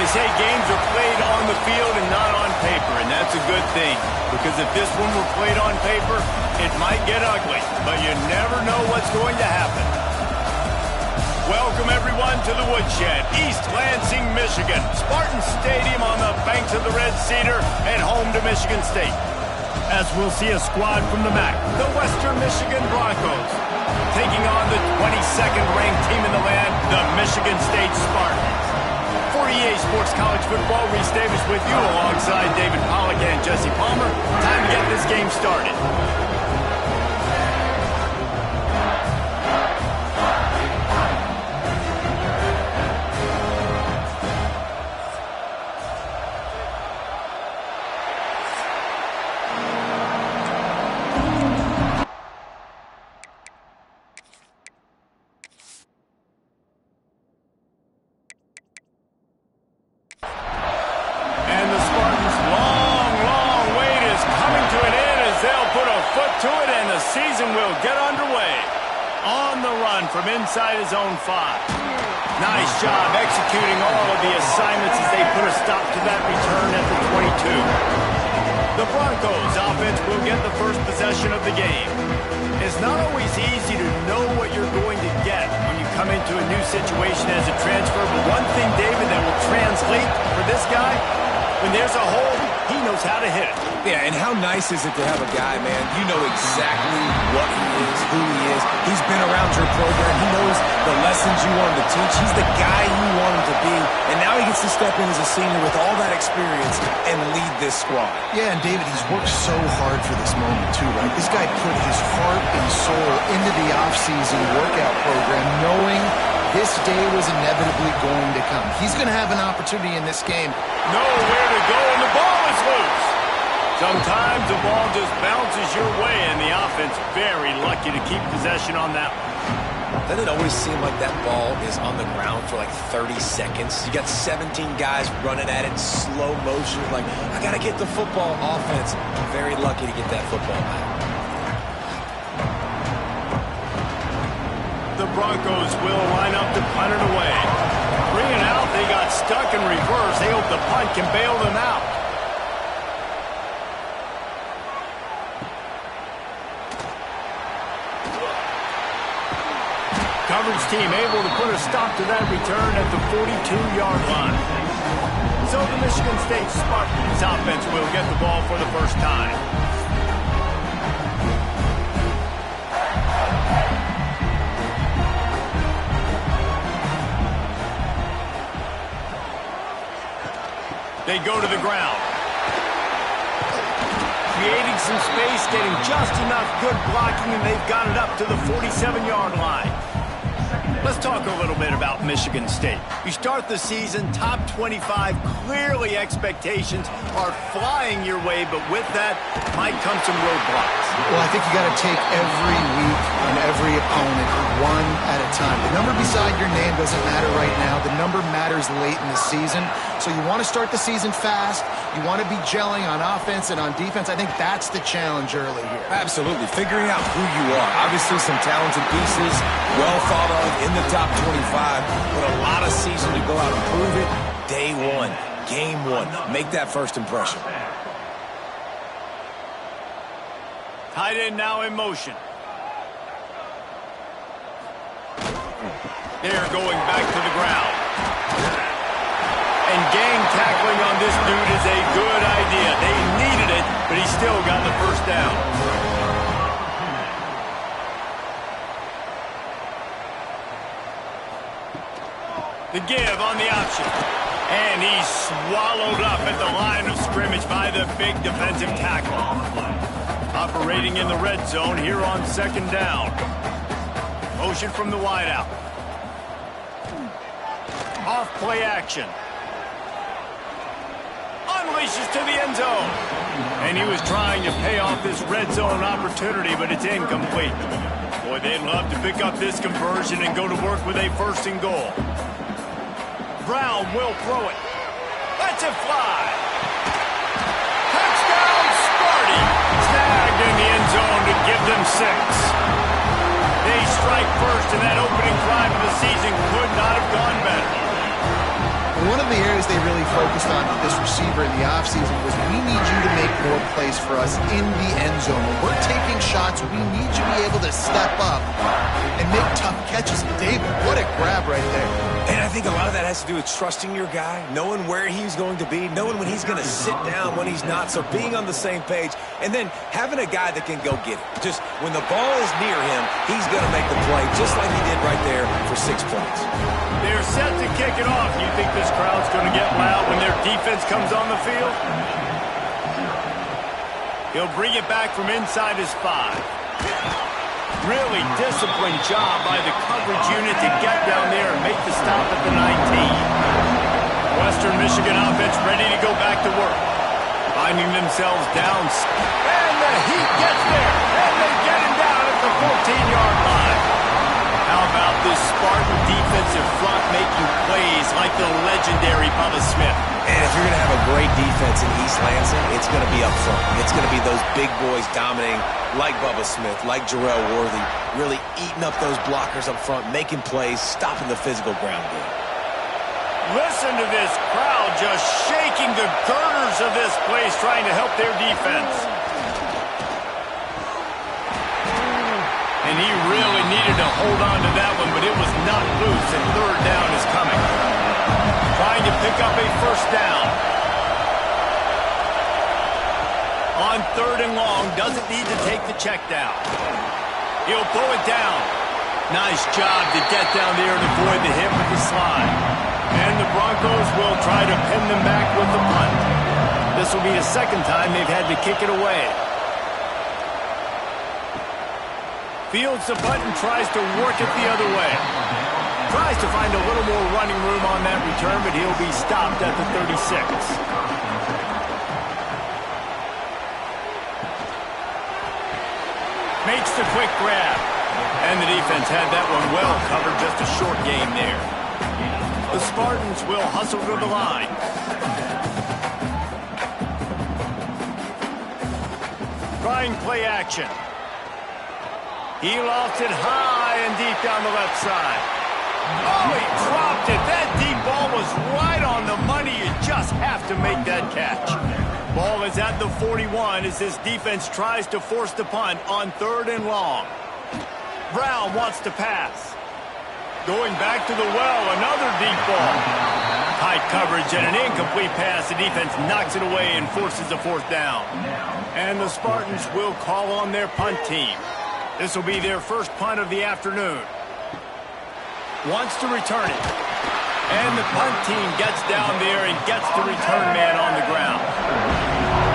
say games are played on the field and not on paper, and that's a good thing. Because if this one were played on paper, it might get ugly, but you never know what's going to happen. Welcome, everyone, to the Woodshed, East Lansing, Michigan. Spartan Stadium on the banks of the Red Cedar and home to Michigan State. As we'll see a squad from the MAC, the Western Michigan Broncos, taking on the 22nd ranked team in the land, the Michigan State Spartans. For EA Sports College Football, Reese Davis with you alongside David Pollack and Jesse Palmer. Time to get this game started. From inside his own 5. Nice job executing all of the assignments as they put a stop to that return at the 22. The Broncos offense will get the first possession of the game. It's not always easy to know what you're going to get when you come into a new situation as a transfer, but one thing, David, that will translate for this guy, when there's a hole, he knows how to hit it. Yeah, and how nice is it to have a guy, man, you know exactly what he is, who he is. He's been around your program. He knows the lessons you want him to teach. He's the guy you want him to be. And now he gets to step in as a senior with all that experience and lead this squad. Yeah, and David, he's worked so hard for this moment too, right? This guy put his heart and soul into the offseason workout program knowing this day was inevitably going to come. He's going to have an opportunity in this game. Nowhere to go, and the ball is loose. Sometimes the ball just bounces your way, and the offense very lucky to keep possession on that one. Doesn't it always seem like that ball is on the ground for like 30 seconds? You got 17 guys running at it in slow motion. Like, I got to get the football. Offense, very lucky to get that football back. The Broncos will line up to punt it away. Bring it out. They got stuck in reverse. They hope the punt can bail them out. Coverage team able to put a stop to that return at the 42-yard line. So the Michigan State Spartans offense will get the ball for the first time. They go to the ground. Creating some space, getting just enough good blocking, and they've got it up to the 47-yard line. Let's talk a little bit about Michigan State. You start the season top 25. Clearly expectations are flying your way, but with that might come some roadblocks. Well, I think you got to take every week and every opponent one at a time. The number beside your name doesn't matter right now. The number matters late in the season. So you want to start the season fast. You want to be gelling on offense and on defense. I think that's the challenge early here. Absolutely. Figuring out who you are. Obviously some talented pieces, well thought of in the top 25, but a lot of season to go out and prove it. Day one, game one. Make that first impression. Tight end now in motion. They're going back to the ground. And gang tackling on this dude is a good idea. They needed it, but he still got the first down. The give on the option. And he's swallowed up at the line of scrimmage by the big defensive tackle. Operating in the red zone here on second down. Motion from the wideout. Off play action. Unleashes to the end zone. And he was trying to pay off this red zone opportunity, but it's incomplete. Boy, they'd love to pick up this conversion and go to work with a first and goal. Brown will throw it. Lets it fly. Touchdown, Sparty. Snagged in the end zone to give them 6. They strike first, and that opening drive of the season could not have gone better. One of of the areas they really focused on with this receiver in the offseason was we need you to make more plays for us in the end zone. When we're taking shots, we need you to be able to step up and make tough catches. David, what a grab right there. And I think a lot of that has to do with trusting your guy, knowing where he's going to be, knowing when he's going to sit down, when he's not, so being on the same page, and then having a guy that can go get it. Just when the ball is near him, he's going to make the play, just like he did right there for 6 points. They're set to kick it off. You think this crowd's going to get loud when their defense comes on the field? He'll bring it back from inside his 5. Really disciplined job by the coverage unit to get down there and make the stop at the 19. Western Michigan offense ready to go back to work. Finding themselves down. And the Heat gets there. And they get him down at the 14-yard line. How about this Spartan defensive front making plays like the legendary Bubba Smith? And if you're going to have a great defense in East Lansing, it's going to be up front. It's going to be those big boys dominating like Bubba Smith, like Jarrell Worthy, really eating up those blockers up front, making plays, stopping the physical ground game. Listen to this crowd just shaking the girders of this place, trying to help their defense. And he really needed to hold on to that one, but it was not loose, and third down is coming. Trying to pick up a first down. On third and long, doesn't need to take the check down. He'll throw it down. Nice job to get down there and avoid the hit with the slide. And the Broncos will try to pin them back with the punt. This will be the second time they've had to kick it away. Fields the punt and tries to work it the other way. Tries to find a little more running room on that return, but he'll be stopped at the 36. Makes the quick grab. And the defense had that one well covered, just a short game there. The Spartans will hustle to the line. Trying play action. He lofts it high and deep down the left side. Oh, he dropped it. That deep ball was right on the money. You just have to make that catch. Ball is at the 41 as this defense tries to force the punt on third and long. Brown wants to pass. Going back to the well, another deep ball. Tight coverage and an incomplete pass. The defense knocks it away and forces a fourth down. And the Spartans will call on their punt team. This will be their first punt of the afternoon. Wants to return it. And the punt team gets down there and gets the return man on the ground.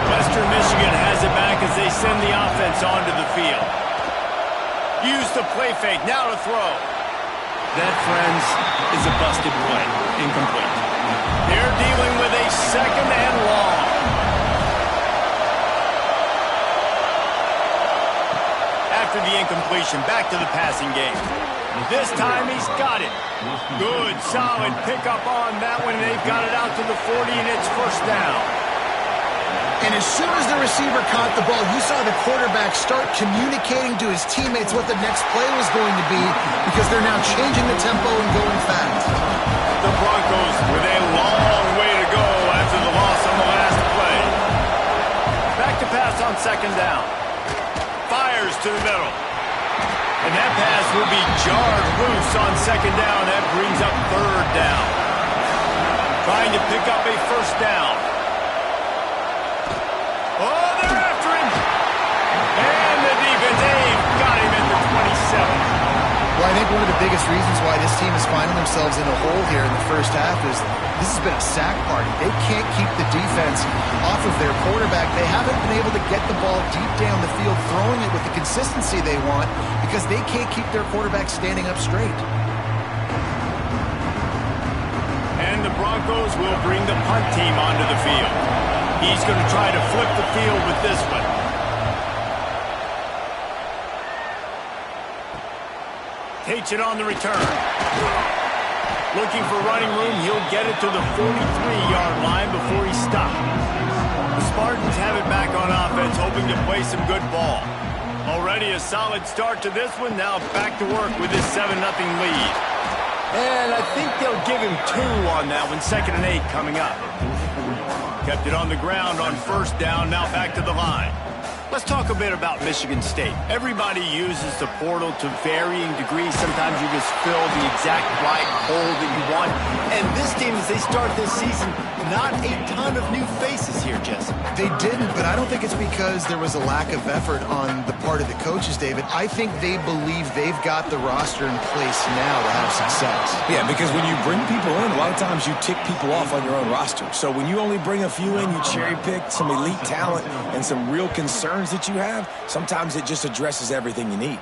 Western Michigan has it back as they send the offense onto the field. Use the play fake, now to throw. That, friends, is a busted play. Incomplete. They're dealing with a second and long. After the incompletion, back to the passing game. This time he's got it. Good, solid pickup on that one. They've got it out to the 40, and it's first down. And as soon as the receiver caught the ball, you saw the quarterback start communicating to his teammates what the next play was going to be because they're now changing the tempo and going fast. The Broncos with a long way to go after the loss on the last play. Back to pass on second down. Fires to the middle. And that pass will be jarred loose on second down. That brings up third down. Trying to pick up a first down. Oh, they're after him. And the defense, they've got him at the 27. Well, I think one of the biggest reasons why this team is finding themselves in a hole here in the first half is this has been a sack party. They can't keep the defense off of their quarterback. They haven't been able to get the ball deep down the field, throwing it with the consistency they want because they can't keep their quarterback standing up straight. And the Broncos will bring the punt team onto the field. He's going to try to flip the field with this one. Takes it on the return. Looking for running room, he'll get it to the 43-yard line before he's stopped. The Spartans have it back on offense, hoping to play some good ball. Already a solid start to this one, now back to work with this 7-0 lead. And I think they'll give him 2 on that one. 2nd and 8 coming up. Kept it on the ground on 1st down. Now back to the line. Let's talk a bit about Michigan State. Everybody uses the portal to varying degrees. Sometimes you just fill the exact right hole that you want. And this team, as they start this season, not a ton of new faces here, Jesse. They didn't, but I don't think it's because there was a lack of effort on the part of the coaches, David. I think they believe they've got the roster in place now to have success. Yeah, because when you bring people in, a lot of times you tick people off on your own roster. So when you only bring a few in, you cherry pick some elite talent and some real concerns that you have, sometimes it just addresses everything you need.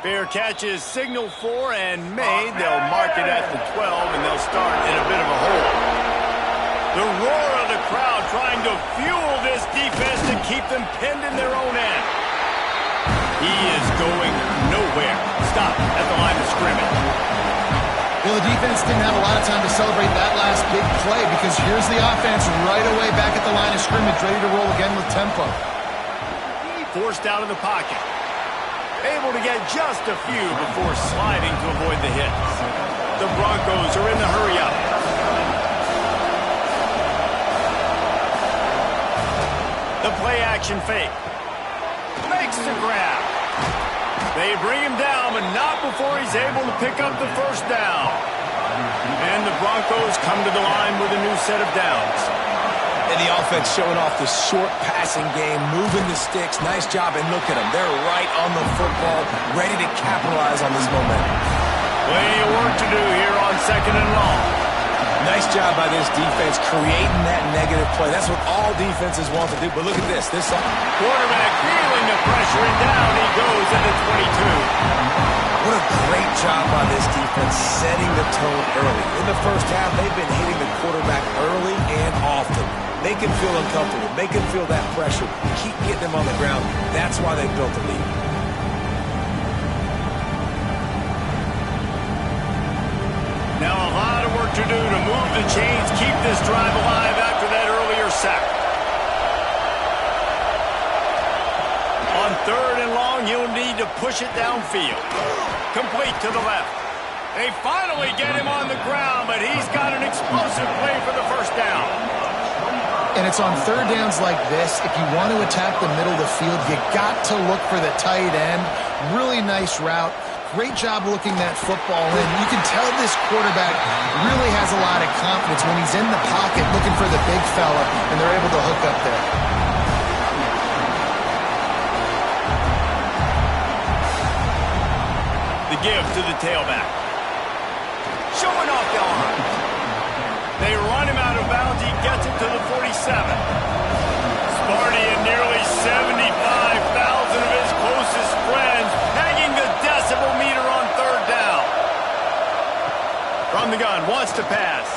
Fair catch is signaled for and made. They'll mark it at the 12, and they'll start in a bit of a hole. The roar of the crowd trying to fuel this defense to keep them pinned in their own end. He is going nowhere. Stop at the line of scrimmage. Well, the defense didn't have a lot of time to celebrate that last big play because here's the offense right away back at the line of scrimmage, ready to roll again with tempo. Forced out of the pocket. Able to get just a few before sliding to avoid the hits. The Broncos are in the hurry-up. The play-action fake. Makes the grab. They bring him down, but not before he's able to pick up the 1st down. And the Broncos come to the line with a new set of downs. And the offense showing off the short passing game, moving the sticks. Nice job, and look at them. They're right on the football, ready to capitalize on this momentum. Plenty of work to do here on 2nd and long. Nice job by this defense creating that negative play. That's what all defenses want to do. But look at this. Quarterback feeling the pressure, and down he goes at the 22. What a great job by this defense setting the tone early. In the 1st half, they've been hitting the quarterback early and often. Make him feel uncomfortable. Make him feel that pressure. Keep getting him on the ground. That's why they built the lead. Now a lot of work to do to move the chains, keep this drive alive after that earlier sack. On 3rd and long, he'll need to push it downfield. Complete to the left. They finally get him on the ground, but he's got an explosive play for the 1st down. And it's on 3rd downs like this. If you want to attack the middle of the field, you got to look for the tight end. Really nice route. Great job looking that football in. You can tell this quarterback really has a lot of confidence when he's in the pocket looking for the big fella, and they're able to hook up there. The give to the tailback. Showing off the arm. They run him out of bounds. He gets it to the 47. Sparty and nearly 75,000 of his closest friends pegging the decibel meter on 3rd down. From the gun, wants to pass.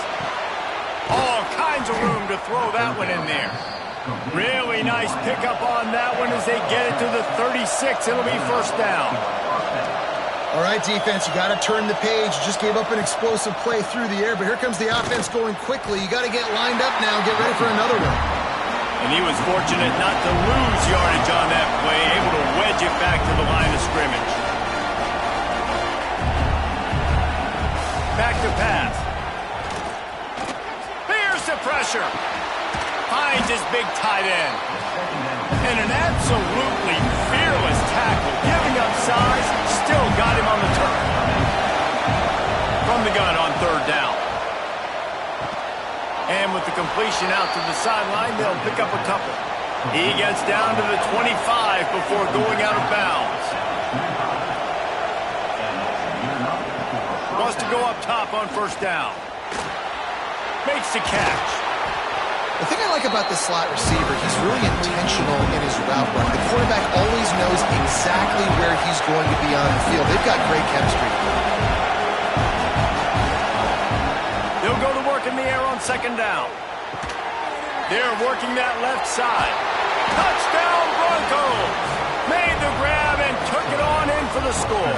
All kinds of room to throw that one in there. Really nice pickup on that one as they get it to the 36. It'll be 1st down. All right, defense, you got to turn the page. You just gave up an explosive play through the air, but here comes the offense going quickly. You got to get lined up now and get ready for another one. And he was fortunate not to lose yardage on that play, able to wedge it back to the line of scrimmage. Back to pass. Here's the pressure. Finds his big tight end. And an absolutely fearless tackle, giving up size, still got him on the turf. From the gun on 3rd down. And with the completion out to the sideline, they'll pick up a couple. He gets down to the 25 before going out of bounds. Wants to go up top on 1st down. Makes the catch. The thing I like about the slot receiver, he's really intentional in his route run. The quarterback always knows exactly where he's going to be on the field. They've got great chemistry. They'll go to work in the air on 2nd down. They're working that left side. Touchdown Broncos! Made the grab and took it on in for the score.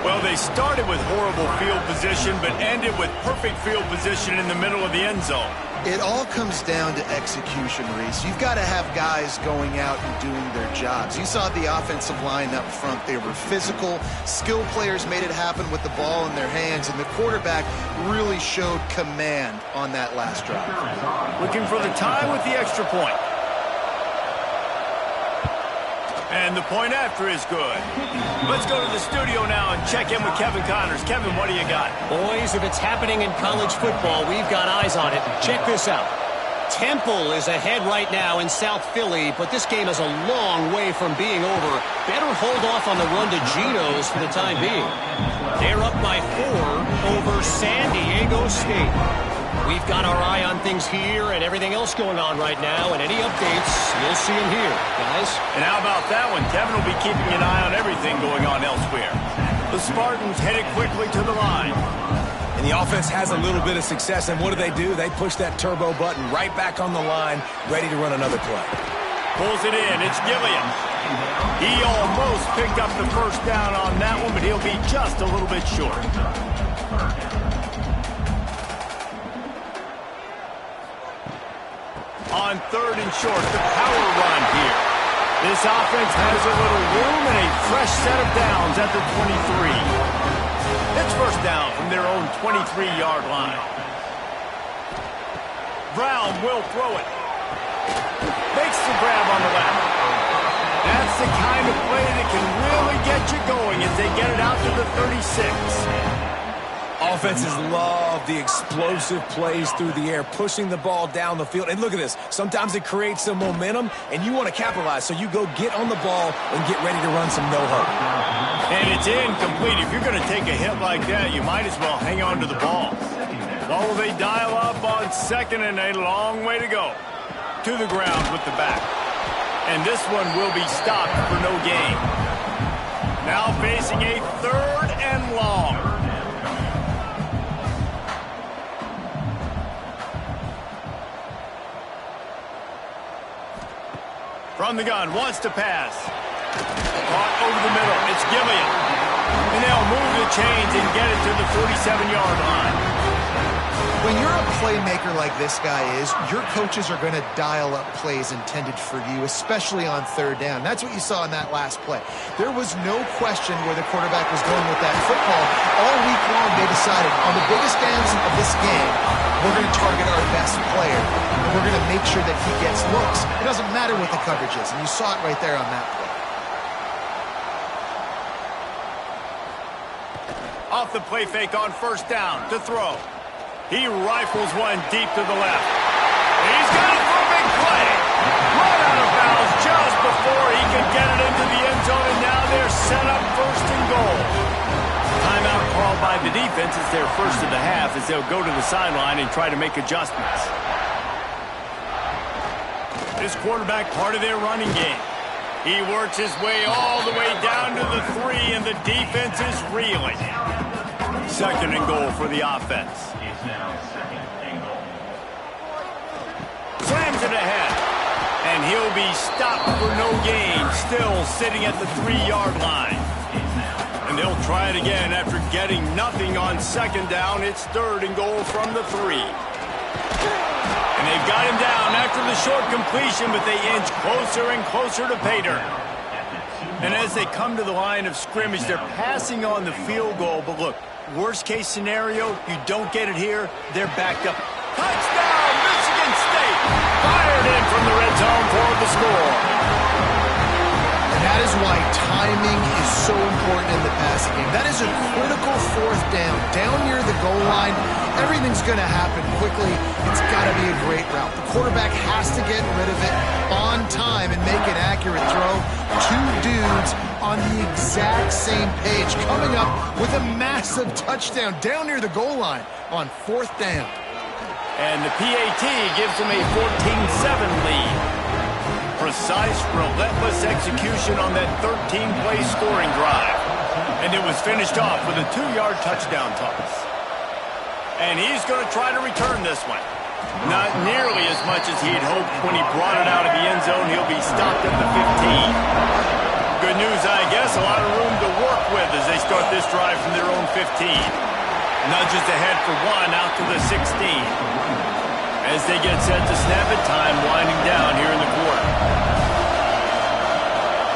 Well, they started with horrible field position, but ended with perfect field position in the middle of the end zone. It all comes down to execution, Reese. You've got to have guys going out and doing their jobs. You saw the offensive line up front. They were physical. Skill players made it happen with the ball in their hands, and the quarterback really showed command on that last drive. Looking for the tie with the extra point. And the point after is good. Let's go to the studio now and check in with Kevin Connors. Kevin, what do you got? Boys, if it's happening in college football, we've got eyes on it. Check this out. Temple is ahead right now in South Philly, but this game is a long way from being over. Better hold off on the run to Geno's for the time being. They're up by 4 over San Diego State. We've got our eye on things here and everything else going on right now, and any updates, you'll see them here, guys. And how about that one? Kevin will be keeping an eye on everything going on elsewhere. The Spartans headed quickly to the line. And the offense has a little bit of success, and what do? They push that turbo button right back on the line, ready to run another play. Pulls it in. It's Gilliam. He almost picked up the first down on that one, but he'll be just a little bit short. On 3rd and short, the power run here. This offense has a little room and a fresh set of downs at the 23. It's first down from their own 23-yard line. Brown will throw it. Makes the grab on the left. That's the kind of play that can really get you going as they get it out to the 36. Offenses love the explosive plays through the air, pushing the ball down the field. And look at this. Sometimes it creates some momentum, and you want to capitalize. So you go get on the ball and get ready to run some no-huddle. And it's incomplete. If you're going to take a hit like that, you might as well hang on to the ball. Well, they dial up on 2nd and a long way to go. To the ground with the back. And this one will be stopped for no gain. Now facing a 3rd and long. From the gun, wants to pass. Caught over the middle. It's Gilliam. And they'll move the chains and get it to the 47-yard line. When you're a playmaker like this guy is, your coaches are going to dial up plays intended for you, especially on 3rd down. That's what you saw in that last play. There was no question where the quarterback was going with that football. All week long, they decided, on the biggest downs of this game, we're going to target our best player, and we're going to make sure that he gets looks. It doesn't matter what the coverage is, and you saw it right there on that play. Off the play fake on 1st down to throw. He rifles one deep to the left. He's got it for a big play. Run out of bounds just before he could get it into the end zone, and now they're set up 1st and goal. Timeout called by the defense. It's their first of the half as they'll go to the sideline and try to make adjustments. This quarterback, part of their running game. He works his way all the way down to the 3, and the defense is reeling. 2nd and goal for the offense. Slams it ahead. And he'll be stopped for no gain. Still sitting at the 3-yard line. And they'll try it again after getting nothing on 2nd down. It's 3rd and goal from the 3. And they've got him down after the short completion, but they inch closer and closer to pay dirt. And as they come to the line of scrimmage, they're passing on the field goal. But look, worst case scenario, you don't get it here, they're backed up. Touchdown, Michigan State! Fired in from the red zone for the score. And that is why timing is so important in the passing game. That is a critical 4th down. Down near the goal line, everything's going to happen quickly. It's got to be a great route. The quarterback has to get rid of it on time and make an accurate throw. 2 dudes on the exact same page, coming up with a massive touchdown down near the goal line on 4th down. And the PAT gives them a 14-7 lead. Precise, relentless execution on that 13-play scoring drive. And it was finished off with a 2-yard touchdown toss. And he's going to try to return this one. Not nearly as much as he'd hoped when he brought it out of the end zone. He'll be stopped at the 15. Good news, I guess. A lot of room to work with as they start this drive from their own 15. Nudges ahead for one out to the 16. As they get set to snap it, time winding down here in the quarter.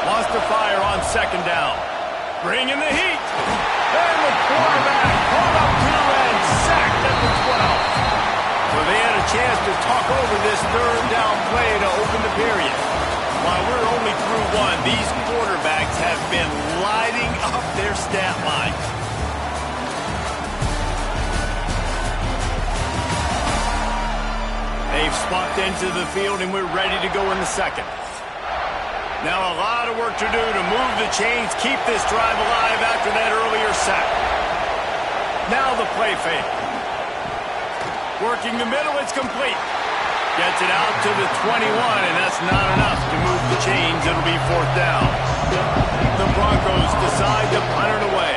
Wants to fire on second down. Bringing the heat. And the quarterback pulled up to and sacked at the 12. So they had a chance to talk over this third down play to open the period. While we're only through one, these quarterbacks have been lighting up their stat lines. They've swapped into the field, and we're ready to go in the second. Now a lot of work to do to move the chains, keep this drive alive after that earlier sack. Now the play fake. Working the middle, it's complete. Gets it out to the 21, and that's not enough to move the chains. It'll be fourth down. The Broncos decide to punt it away.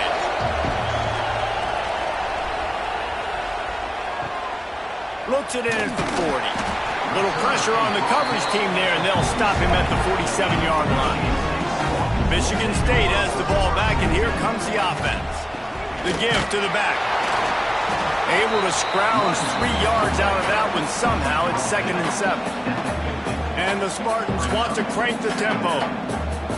Looks it in at the 40. Little pressure on the coverage team there, and they'll stop him at the 47-yard line. Michigan State has the ball back, and here comes the offense. The give to the back. Able to scrounge 3 yards out of that one somehow. It's 2nd and 7. And the Spartans want to crank the tempo.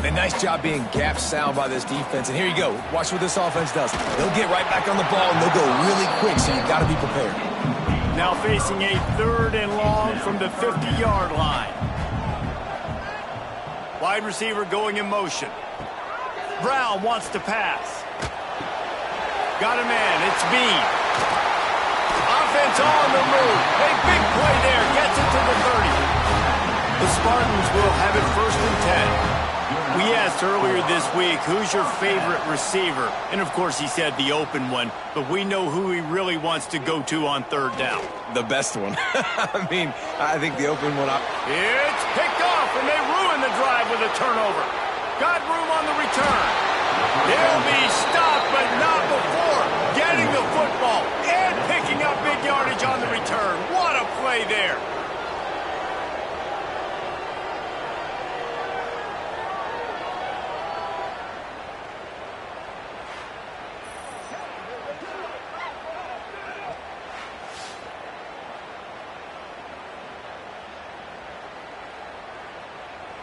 A nice job being gap sound by this defense. And here you go. Watch what this offense does. They'll get right back on the ball, and they'll go really quick, so you've got to be prepared. Now facing a 3rd and long from the 50-yard line. Wide receiver going in motion. Brown wants to pass. Got a man. It's Bean. Offense on the move. A big play there. Gets it to the 30. The Spartans will have it 1st and 10. We asked earlier this week, who's your favorite receiver? And, of course, he said the open one. But we know who he really wants to go to on 3rd down. The best one. I mean, I think the open one. It's picked off, and they ruin the drive with a turnover. Got room on the return. They'll be stopped, but not before getting the football and picking up big yardage on the return. What a play there.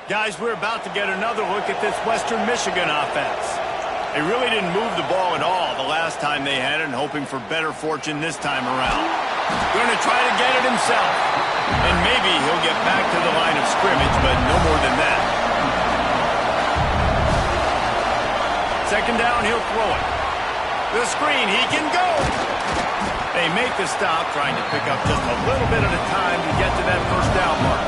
Guys, we're about to get another look at this Western Michigan offense. They really didn't move the ball at all the last time they had it, and hoping for better fortune this time around. Going to try to get it himself. And maybe he'll get back to the line of scrimmage, but no more than that. 2nd down, he'll throw it. The screen, he can go. They make the stop, trying to pick up just a little bit at a time to get to that 1st down mark.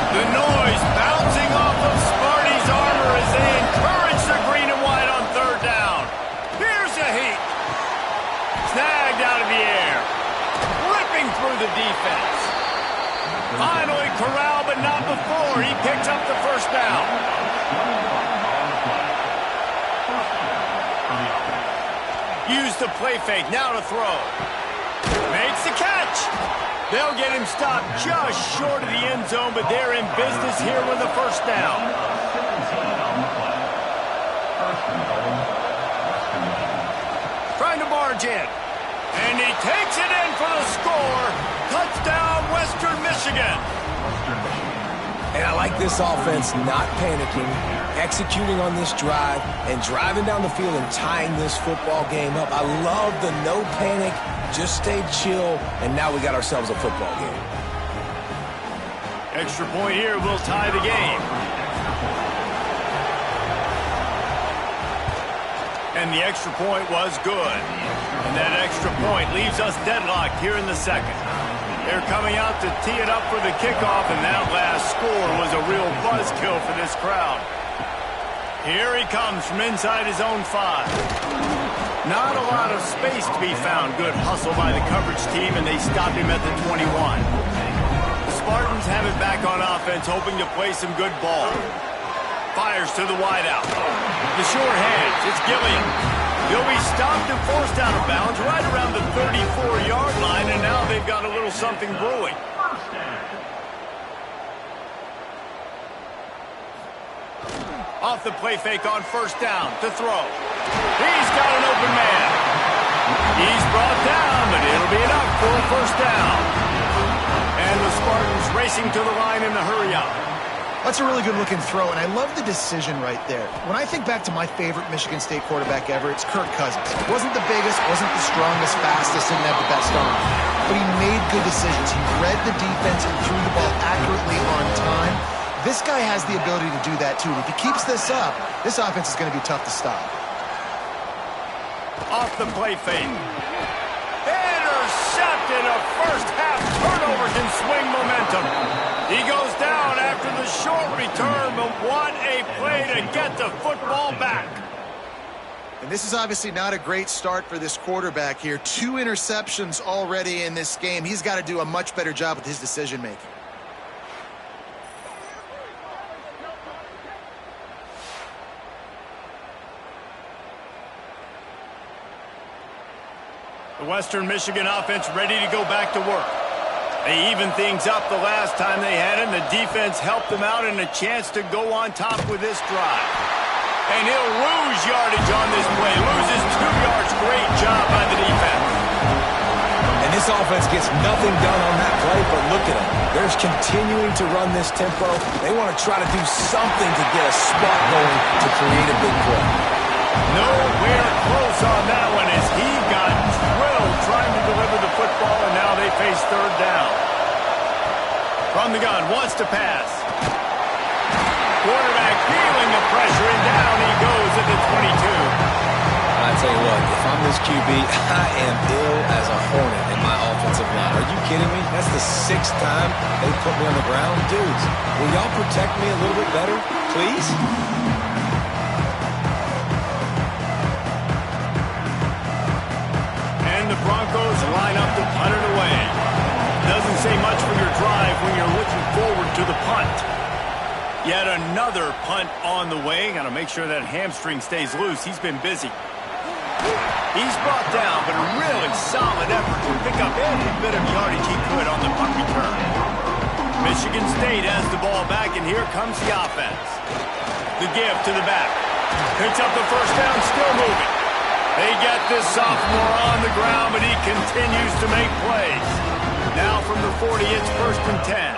The noise bouncing off of Sparty's armor as they encourage the green and white on 3rd down. Here's a heat. Snagged out of the air. Ripping through the defense. Finally corralled, but not before. He picks up the 1st down. Use the play fake. Now to throw. Makes the catch. They'll get him stopped just short of the end zone, but they're in business here with a 1st down. Trying to barge in. And he takes it in for the score. Touchdown, Western Michigan. And I like this offense not panicking, executing on this drive, and driving down the field and tying this football game up. I love the no panic, just stay chill, and now we got ourselves a football game. Extra point here will tie the game. And the extra point was good. And that extra point leaves us deadlocked here in the second. They're coming out to tee it up for the kickoff, and that last score was a real buzzkill for this crowd. Here he comes from inside his own 5. Not a lot of space to be found. Good hustle by the coverage team, and they stop him at the 21. The Spartans have it back on offense, hoping to play some good ball. Fires to the wideout. The short hands, it's Gilliam. He'll be stopped and forced out of bounds right around the 34-yard line, and now they've got a little something brewing. Off the play fake on first down to throw. He's got an open man. He's brought down, but it'll be enough for a first down. And the Spartans racing to the line in the hurry up. That's a really good-looking throw, and I love the decision right there. When I think back to my favorite Michigan State quarterback ever, it's Kirk Cousins. Wasn't the biggest, wasn't the strongest, fastest, didn't have the best arm. But he made good decisions. He read the defense and threw the ball accurately on time. This guy has the ability to do that, too. And if he keeps this up, this offense is going to be tough to stop. Off the play fake. Intercepted. A first-half turnover can swing momentum. He goes down after the short return, but what a play to get the football back. And this is obviously not a great start for this quarterback here. 2 interceptions already in this game. He's got to do a much better job with his decision-making. The Western Michigan offense ready to go back to work. They evened things up the last time they had it, and the defense helped them out and a chance to go on top with this drive. And he'll lose yardage on this play. Loses 2 yards. Great job by the defense. And this offense gets nothing done on that play, but look at them. They're continuing to run this tempo. They want to try to do something to get a spot going to create a big play. Nowhere close on that one as he got drilled trying to deliver the football, and now they face third down. From the gun, wants to pass. Quarterback feeling the pressure, and down he goes at the 22. I tell you what, if I'm this QB, I am ill as a hornet in my offensive line. Are you kidding me? That's the 6th time they put me on the ground. Dudes, will y'all protect me a little bit better, please? And the Broncos line up to punt it away. Doesn't say much for your drive when you're looking forward to the punt. Yet another punt on the way. Got to make sure that hamstring stays loose. He's been busy. He's brought down, but a really solid effort to pick up every bit of yardage he could on the punt return. Michigan State has the ball back, and here comes the offense. The give to the back. Picks up the first down, still moving. They get this sophomore on the ground, but he continues to make plays. Now from the 40, it's 1st and 10.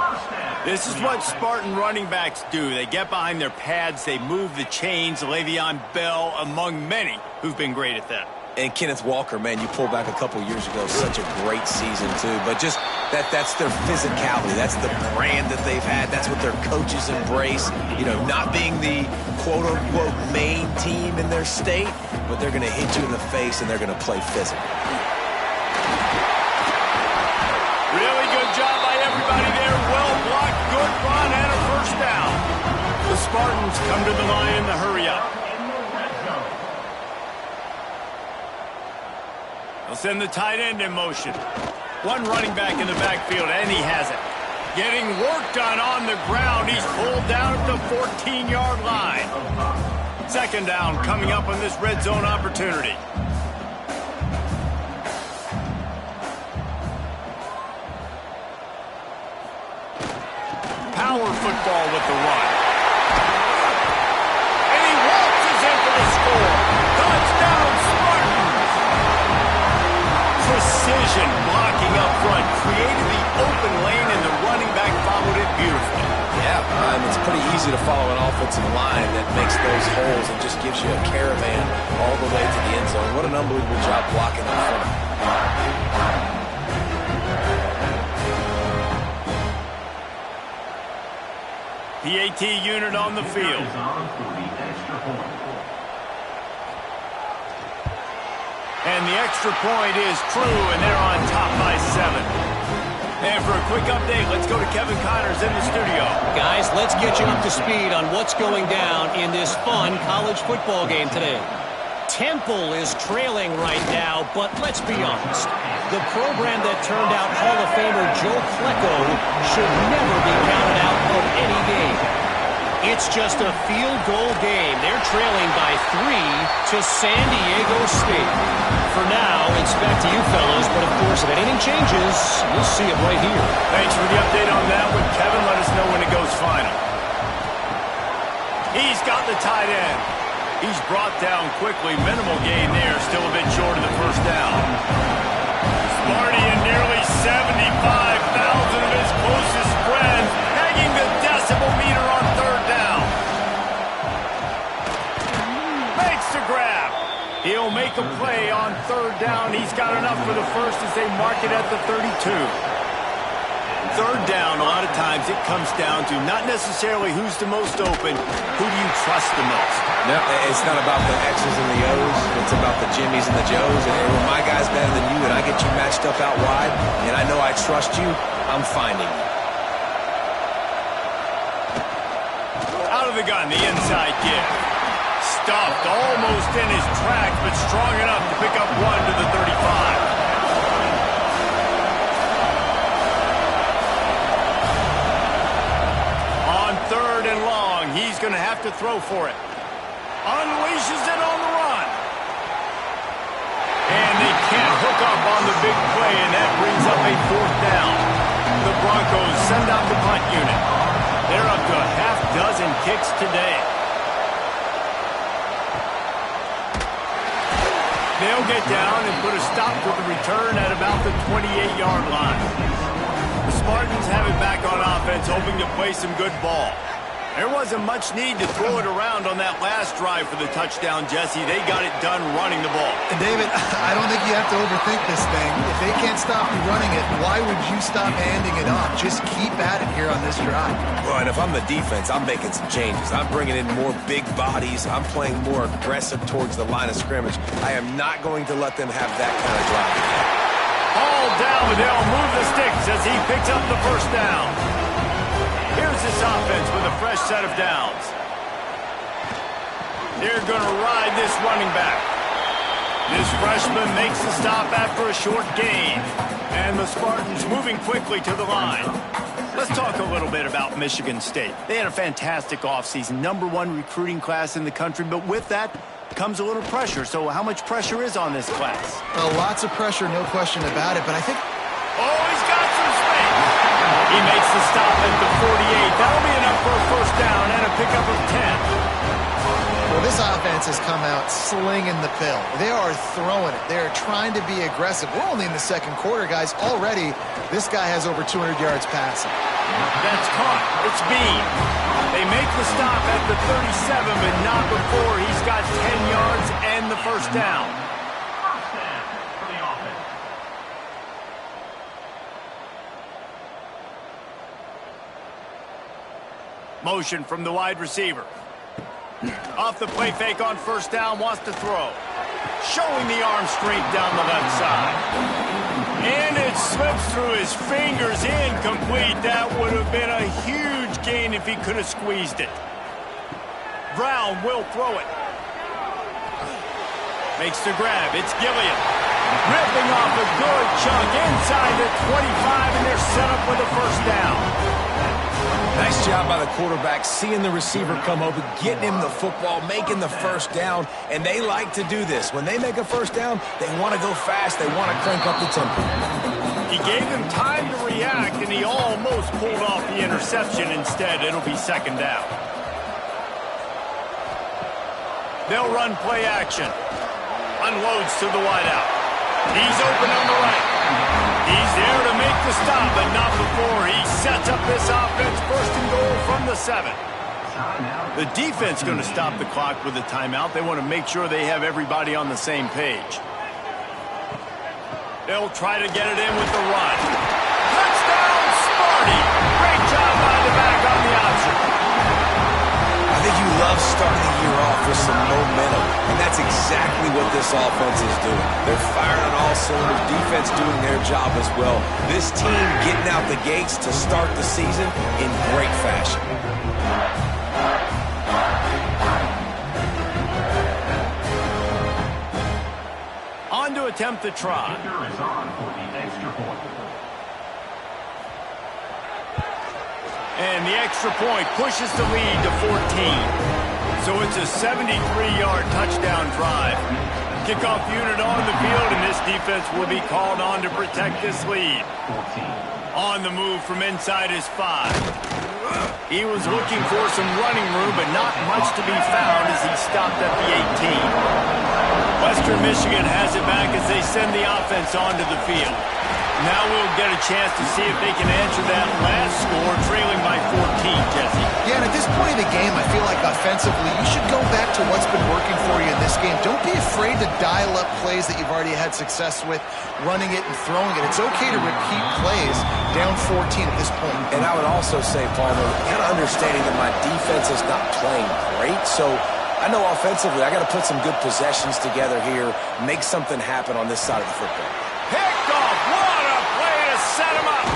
This is what Spartan running backs do. They get behind their pads, they move the chains. Le'Veon Bell among many who've been great at that. And Kenneth Walker, man, you pulled back a couple years ago, such a great season too. But just that's their physicality. That's the brand that they've had. That's what their coaches embrace. You know, not being the quote-unquote main team in their state, but they're going to hit you in the face and they're going to play physical. Really good job by everybody there. Well blocked, good run, and a first down. The Spartans come to the line in the hurry-up. They'll send the tight end in motion. One running back in the backfield, and he has it. Getting worked on the ground. He's pulled down at the 14-yard line. 2nd down coming up on this red zone opportunity. Power football with the run. And he waltzes in for the score. Touchdown, Spartans! Precision blocking up front. Created the open lane, and the running back followed it beautifully. Yeah, it's pretty easy to follow an offensive line that makes those holes and just gives you a caravan all the way to the end zone. What an unbelievable job blocking up front. PAT unit on the field. And the extra point is true, and they're on top by 7. And for a quick update, let's go to Kevin Connors in the studio. Guys, let's get you up to speed on what's going down in this fun college football game today. Temple is trailing right now, but let's be honest. The program that turned out Hall of Famer Joe Flacco should never be counted out of any game. It's just a field goal game. They're trailing by 3 to San Diego State. For now, it's back to you fellows, but of course, if anything changes, you'll see it right here. Thanks for the update on that one, Kevin. Let us know when it goes final. He's got the tight end. He's brought down quickly. Minimal gain there. Still a bit short of the first down. Sparty and nearly 75,000 of his closest friends hanging the decibel meter on third down. Makes the grab. He'll make a play on third down. He's got enough for the first as they mark it at the 32. Third down, a lot of times it comes down to not necessarily who's the most open, who do you trust the most? No, it's not about the X's and the O's. It's about the Jimmys and the Joes. And when my guy's better than you and I get you matched up out wide and I know I trust you, I'm finding you. Out of the gun, the inside give. Stuffed almost in his tracks, but strong enough to pick up one to the 35. Third and long. He's going to have to throw for it. Unleashes it on the run. And they can't hook up on the big play, and that brings up a fourth down. The Broncos send out the punt unit. They're up to a half dozen kicks today. They'll get down and put a stop to the return at about the 28-yard line. The Spartans have it back on offense, hoping to play some good ball. There wasn't much need to throw it around on that last drive for the touchdown, Jesse. They got it done running the ball. And David, I don't think you have to overthink this thing. If they can't stop you running it, why would you stop handing it off? Just keep at it here on this drive. Well, and if I'm the defense, I'm making some changes. I'm bringing in more big bodies. I'm playing more aggressive towards the line of scrimmage. I am not going to let them have that kind of drive. All down, but they'll move the sticks as he picks up the first down. Here's this offense with a fresh set of downs. They're going to ride this running back. This freshman makes the stop after a short gain. And the Spartans moving quickly to the line. Let's talk a little bit about Michigan State. They had a fantastic offseason, #1 recruiting class in the country, but with that comes a little pressure. So how much pressure is on this class? Lots of pressure, no question about it, but I think... Oh, he's got some space. He makes the stop at the 48. That'll be enough for a first down and a pickup of 10. Well, this offense has come out slinging the pill. They are throwing it. They are trying to be aggressive. We're only in the second quarter, guys. Already, this guy has over 200 yards passing. That's caught. It's Bean. They make the stop at the 37, but not before he's got 10 yards and the first down. Motion from the wide receiver. Off the play fake on first down, wants to throw. Showing the arm strength down the left side. And it slips through his fingers, incomplete. That would have been a huge gain if he could have squeezed it. Brown will throw it. Makes the grab. It's Gilliam. Ripping off a good chunk inside the 25, and they're set up with a first down. Nice job by the quarterback, seeing the receiver come open, getting him the football, making the first down, and they like to do this. When they make a first down, they want to go fast, they want to crank up the tempo. He gave him time to react, and he almost pulled off the interception. Instead, it'll be second down. They'll run play action. Unloads to the wideout. He's open on the right. He's there to make the stop, but not before he sets up this offense first and goal from the 7. The defense going to stop the clock with a timeout. They want to make sure they have everybody on the same page. They'll try to get it in with the run. Touchdown, Sparty! Great job by the back on the option. I think you love starting the year off with some momentum, and that's exactly what this offense is doing. They're firing on all cylinders, defense doing their job as well. This team getting out the gates to start the season in great fashion. On to attempt the try. And the extra point pushes the lead to 14. So it's a 73-yard touchdown drive. Kickoff unit on the field, and this defense will be called on to protect this lead. On the move from inside his 5. He was looking for some running room, but not much to be found as he stopped at the 18. Western Michigan has it back as they send the offense onto the field. Now we'll get a chance to see if they can answer that last score, trailing by 14, Jesse. Yeah, and at this point in the game, I feel like offensively, you should go back to what's been working for you in this game. Don't be afraid to dial up plays that you've already had success with, running it and throwing it. It's okay to repeat plays down 14 at this point. And I would also say, Palmer, kind of understanding that my defense is not playing great, so I know offensively I got to put some good possessions together here, make something happen on this side of the football. Picked off. What a play to set him up.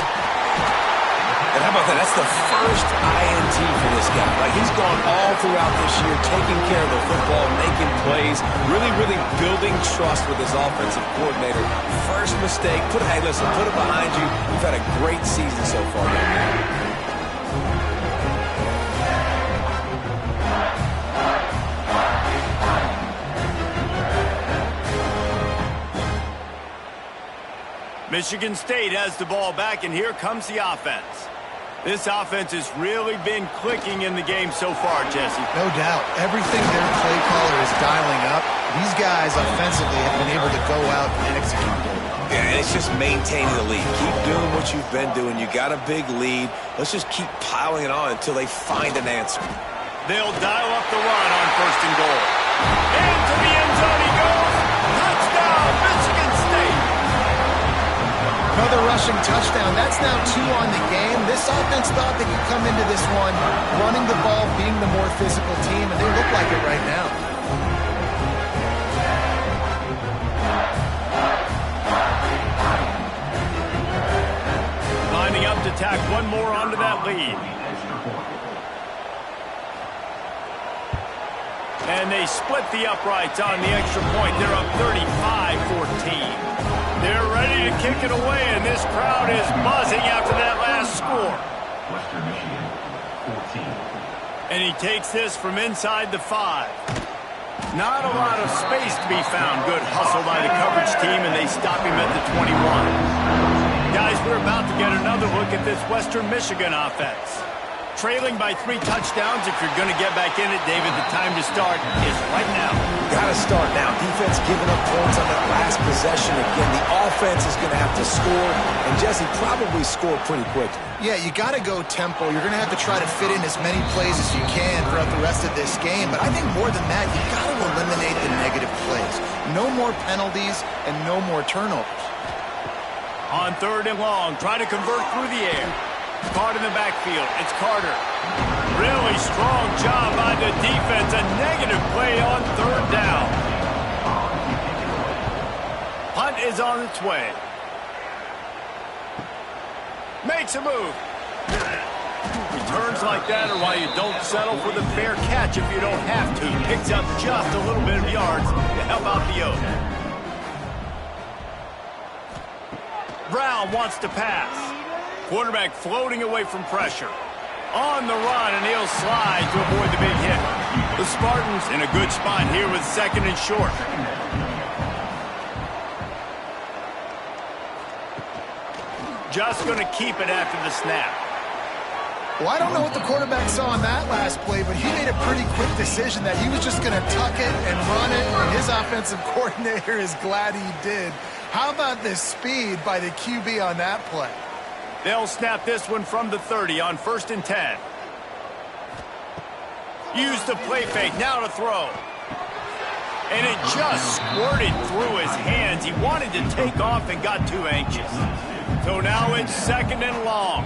And how about that? That's the first INT for this guy. Like, he's gone all throughout this year, taking care of the football, making plays, really building trust with his offensive coordinator. First mistake, hey, listen, put it behind you. You've had a great season so far, young man. Michigan State has the ball back, and here comes the offense. This offense has really been clicking in the game so far, Jesse. No doubt. Everything their play caller is dialing up, these guys offensively have been able to go out and execute. Yeah, and it's just maintaining the lead. Keep doing what you've been doing. You got a big lead. Let's just keep piling it on until they find an answer. They'll dial up the run on 1st and goal. Into the end zone he goes. Touchdown, Michigan State. Another rushing touchdown. That's now 2 on the game. This offense thought they could come into this one running the ball, being the more physical team, and they look like it right now. Lining up to tack one more onto that lead. And they split the uprights on the extra point. They're up 35-14. They're ready to kick it away, and this crowd is buzzing after that last score. Western Michigan, 14. And he takes this from inside the 5. Not a lot of space to be found. Good hustle by the coverage team, and they stop him at the 21. Guys, we're about to get another look at this Western Michigan offense. Trailing by 3 touchdowns. If you're going to get back in it, David, the time to start is right now. Got to start now. Defense giving up points on that last possession. Again, the offense is going to have to score, and Jesse probably score pretty quickly. Yeah, you got to go tempo. You're going to have to try to fit in as many plays as you can throughout the rest of this game. But I think more than that, you got to eliminate the negative plays. No more penalties and no more turnovers. On 3rd and long, try to convert through the air. Caught in the backfield. It's Carter. Really strong job by the defense. A negative play on 3rd down. Punt is on its way. Makes a move. Returns like that are why you don't settle for the fair catch if you don't have to. Picks up just a little bit of yards to help out the Oaks. Brown wants to pass. Quarterback floating away from pressure. On the run, and he'll slide to avoid the big hit. The Spartans in a good spot here with 2nd and short. Just going to keep it after the snap. Well, I don't know what the quarterback saw on that last play, but he made a pretty quick decision that he was just going to tuck it and run it, and his offensive coordinator is glad he did. How about the speed by the QB on that play? They'll snap this one from the 30 on 1st and 10. Use the play fake, now to throw. And it just squirted through his hands. He wanted to take off and got too anxious. So now it's 2nd and long.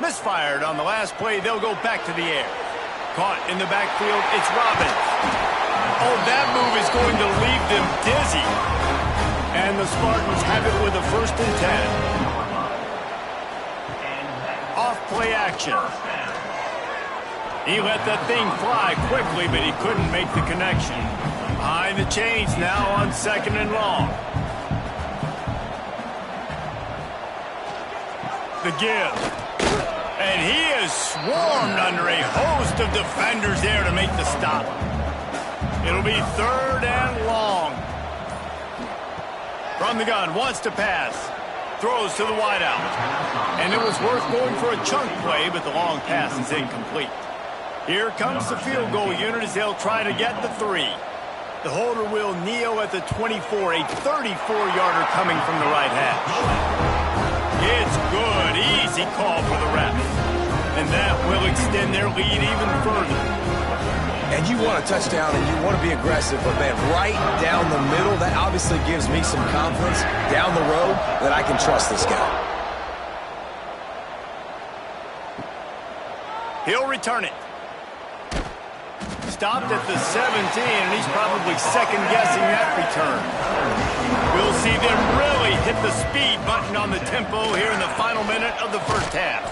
Misfired on the last play. They'll go back to the air. Caught in the backfield. It's Robbins. Oh, that move is going to leave them dizzy. And the Spartans have it with a 1st and 10. Off play action. He let that thing fly quickly, but he couldn't make the connection. Behind the chains now on 2nd and long. The give. And he is swarmed under a host of defenders there to make the stop. It'll be 3rd and long. From the gun, wants to pass. Throws to the wideout. And it was worth going for a chunk play, but the long pass is incomplete. Here comes the field goal unit as they'll try to get the 3. The holder will kneel at the 24, a 34-yarder coming from the right hash. It's good. Easy call for the ref. And that will extend their lead even further. And you want a touchdown and you want to be aggressive, but man, right down the middle, that obviously gives me some confidence down the road that I can trust this guy. He'll return it. Stopped at the 17, and he's probably second-guessing that return. We'll see them really hit the speed button on the tempo here in the final minute of the first half.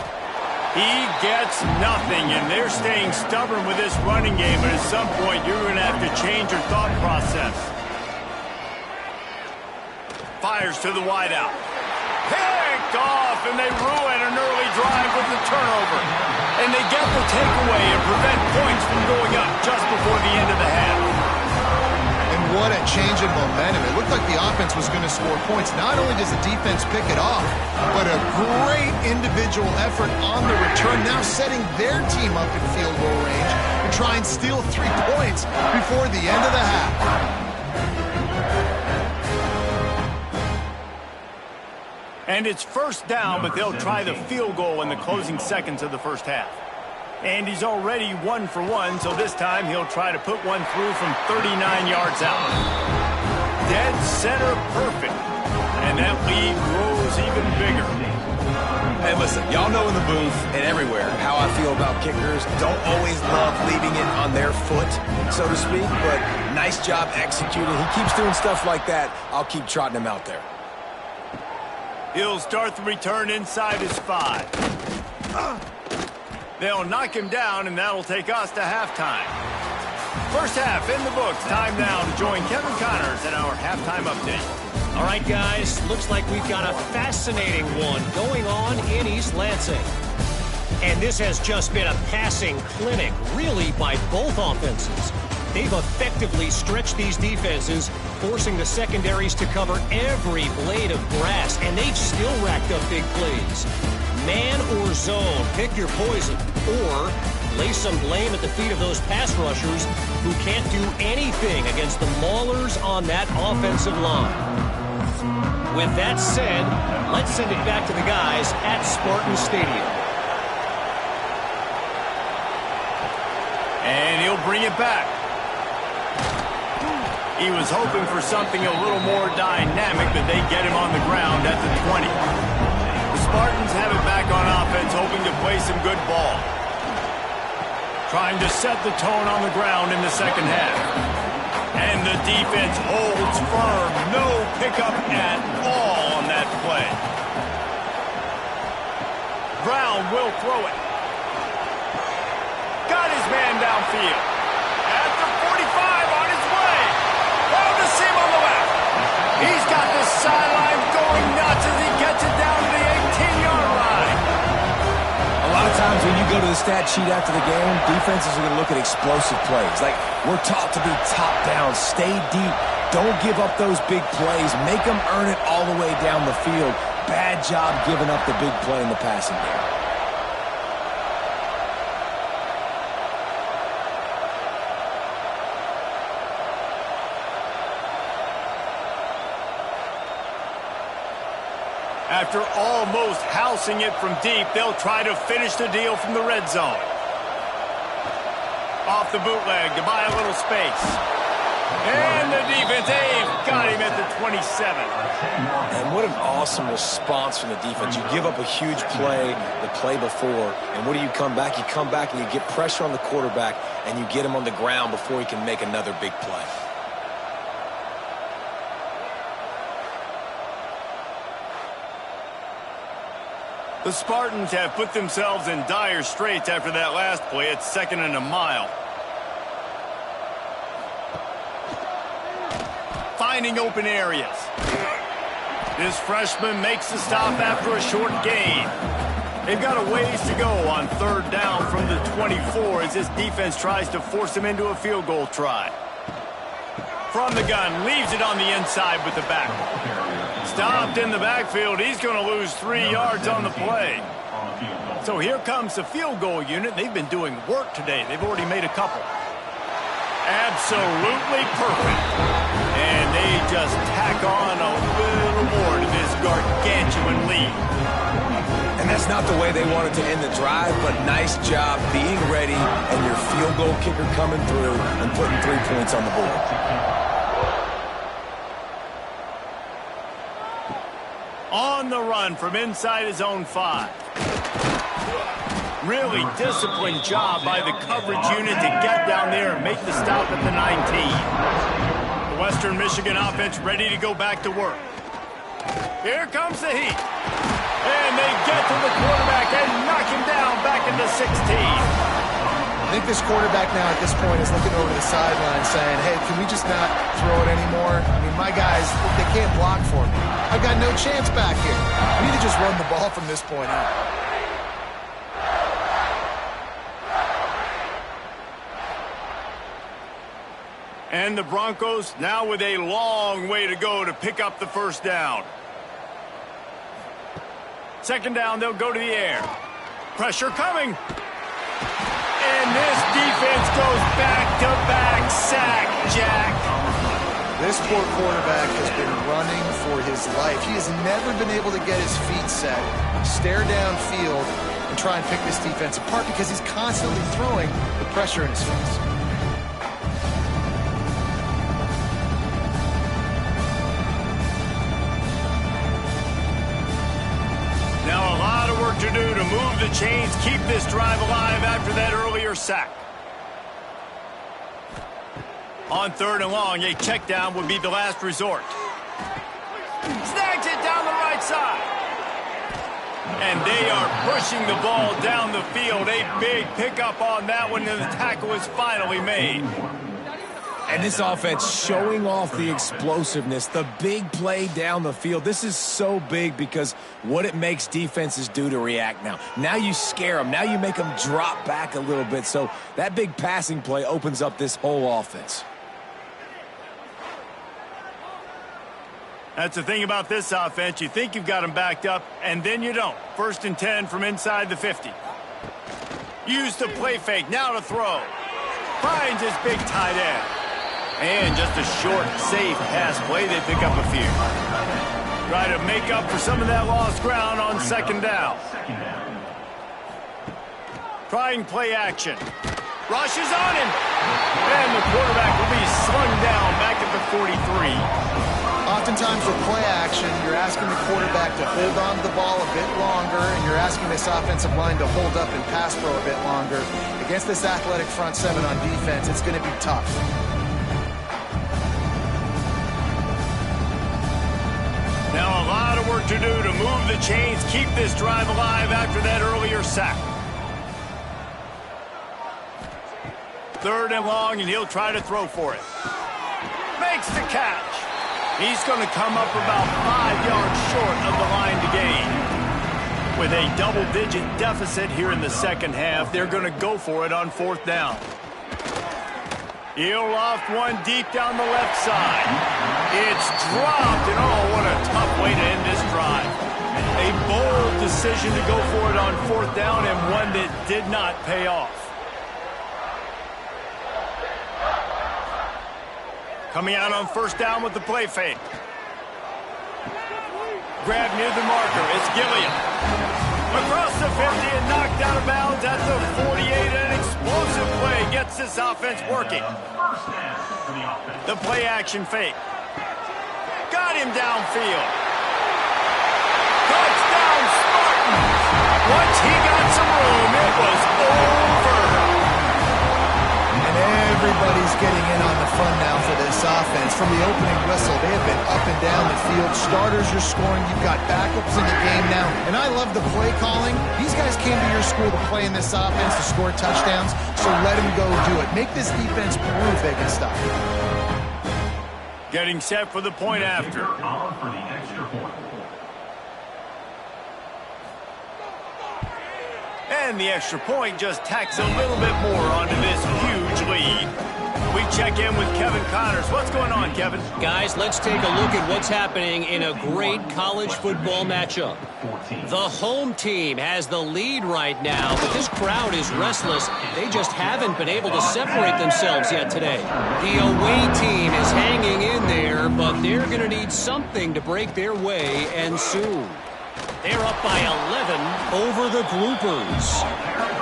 He gets nothing, and they're staying stubborn with this running game, but at some point you're going to have to change your thought process. Fires to the wideout. Picked off, and they ruin an early drive with the turnover. And they get the takeaway and prevent points from going up just before the end of the half. And what a change in momentum. It looked like the offense was going to score points. Not only does the defense pick it off, but a great individual effort on the return, now setting their team up in field goal range to try and steal 3 points before the end of the half. And it's first down, but they'll try the field goal in the closing seconds of the first half. And he's already 1 for 1, so this time he'll try to put one through from 39 yards out. Dead center perfect. And that lead grows even bigger. Hey, listen, y'all know in the booth and everywhere how I feel about kickers. Don't always love leaving it on their foot, so to speak, but nice job executing. He keeps doing stuff like that. I'll keep trotting him out there. He'll start the return inside his 5. They'll knock him down, and that'll take us to halftime. First half in the books. Time now to join Kevin Connors in our halftime update. All right, guys. Looks like we've got a fascinating one going on in East Lansing. And this has just been a passing clinic, really, by both offenses. They've effectively stretched these defenses, forcing the secondaries to cover every blade of grass, and they've still racked up big plays. Man or zone, pick your poison, or lay some blame at the feet of those pass rushers who can't do anything against the maulers on that offensive line. With that said, let's send it back to the guys at Spartan Stadium. And he'll bring it back. He was hoping for something a little more dynamic, but they get him on the ground at the 20. The Spartans have it back on offense, hoping to play some good ball. Trying to set the tone on the ground in the second half. And the defense holds firm. No pickup at all on that play. Brown will throw it. Got his man downfield. At the 45 on his way. Found a seam on the left. He's got this sideline going nuts as he gets it down to the 18-yard line. A lot of times when you go to the stat sheet after the game, defenses are going to look at explosive plays. Like, we're taught to be top down, stay deep, don't give up those big plays, make them earn it all the way down the field. Bad job giving up the big play in the passing game. After almost housing it from deep, they'll try to finish the deal from the red zone. Off the bootleg to buy a little space. And the defense, they've got him at the 27. And what an awesome response from the defense. You give up a huge play the play before, and what do you come back? You come back and you get pressure on the quarterback, and you get him on the ground before he can make another big play. The Spartans have put themselves in dire straits after that last play. It's 2nd and a mile. Finding open areas. This freshman makes the stop after a short gain. They've got a ways to go on 3rd down from the 24 as this defense tries to force him into a field goal try. From the gun, leaves it on the inside with the back. stopped in the backfield. He's going to lose 3 yards on the play. So here comes the field goal unit. They've been doing work today. They've already made a couple. Absolutely perfect. And they just tack on a little more to this gargantuan lead. And that's not the way they wanted to end the drive, but nice job being ready and your field goal kicker coming through and putting 3 points on the board. On the run from inside his own 5. Really disciplined job by the coverage unit to get down there and make the stop at the 19. The Western Michigan offense ready to go back to work. Here comes the heat. And they get to the quarterback and knock him down back into 16. I think this quarterback now at this point is looking over the sideline saying, hey, can we just not throw it anymore? I mean, my guys, they can't block for me. I've got no chance back here. We need to just run the ball from this point on. And the Broncos now with a long way to go to pick up the first down. Second down, they'll go to the air. Pressure coming. And this defense goes back-to-back sack, Jack. This poor quarterback has been running for his life. He has never been able to get his feet set, stare downfield, and try and pick this defense apart because he's constantly throwing the pressure in his face. Now a lot of work to do to move the chains, keep this drive alive after that earlier sack. On 3rd and long, a check down would be the last resort. Snags it down the right side. And they are pushing the ball down the field. A big pickup on that one, and the tackle is finally made. And this offense showing off the explosiveness, the big play down the field. This is so big because what it makes defenses do to react now. Now you scare them. Now you make them drop back a little bit. So that big passing play opens up this whole offense. That's the thing about this offense. You think you've got them backed up, and then you don't. 1st and 10 from inside the 50. Use the play fake. Now to throw. Finds his big tight end. And just a short, safe pass play. They pick up a few. Try to make up for some of that lost ground on 2nd down. Trying play action. Rushes on him. And the quarterback will be slung down back at the 43. Oftentimes with play action, you're asking the quarterback to hold on to the ball a bit longer, and you're asking this offensive line to hold up and pass pro a bit longer. Against this athletic front 7 on defense, it's going to be tough. Now a lot of work to do to move the chains, keep this drive alive after that earlier sack. 3rd and long, and he'll try to throw for it. Makes the catch. He's going to come up about 5 yards short of the line to gain. With a double-digit deficit here in the second half, they're going to go for it on 4th down. He'll loft one deep down the left side. It's dropped, and oh, what a tough way to end this drive. A bold decision to go for it on 4th down, and one that did not pay off. Coming out on 1st down with the play fake. Grab near the marker. It's Gilliam. Across the 50 and knocked out of bounds at the 48. An explosive play gets this offense working. The play action fake. Got him downfield. Touchdown Spartans. Once he got some room, it was over. Everybody's getting in on the fun now for this offense. From the opening whistle, they have been up and down the field. Starters are scoring. You've got backups in the game now. And I love the play calling. These guys came to your school to play in this offense to score touchdowns, so let them go do it. Make this defense prove they can stop it. Getting set for the point after. For the extra point. And the extra point just tacks a little bit more onto this huge lead. We check in with Kevin Connors. What's going on, Kevin? Guys, let's take a look at what's happening in a great college football matchup. The home team has the lead right now, but this crowd is restless. They just haven't been able to separate themselves yet today. The away team is hanging in there, but they're going to need something to break their way, and soon. They're up by 11 over the Groupers.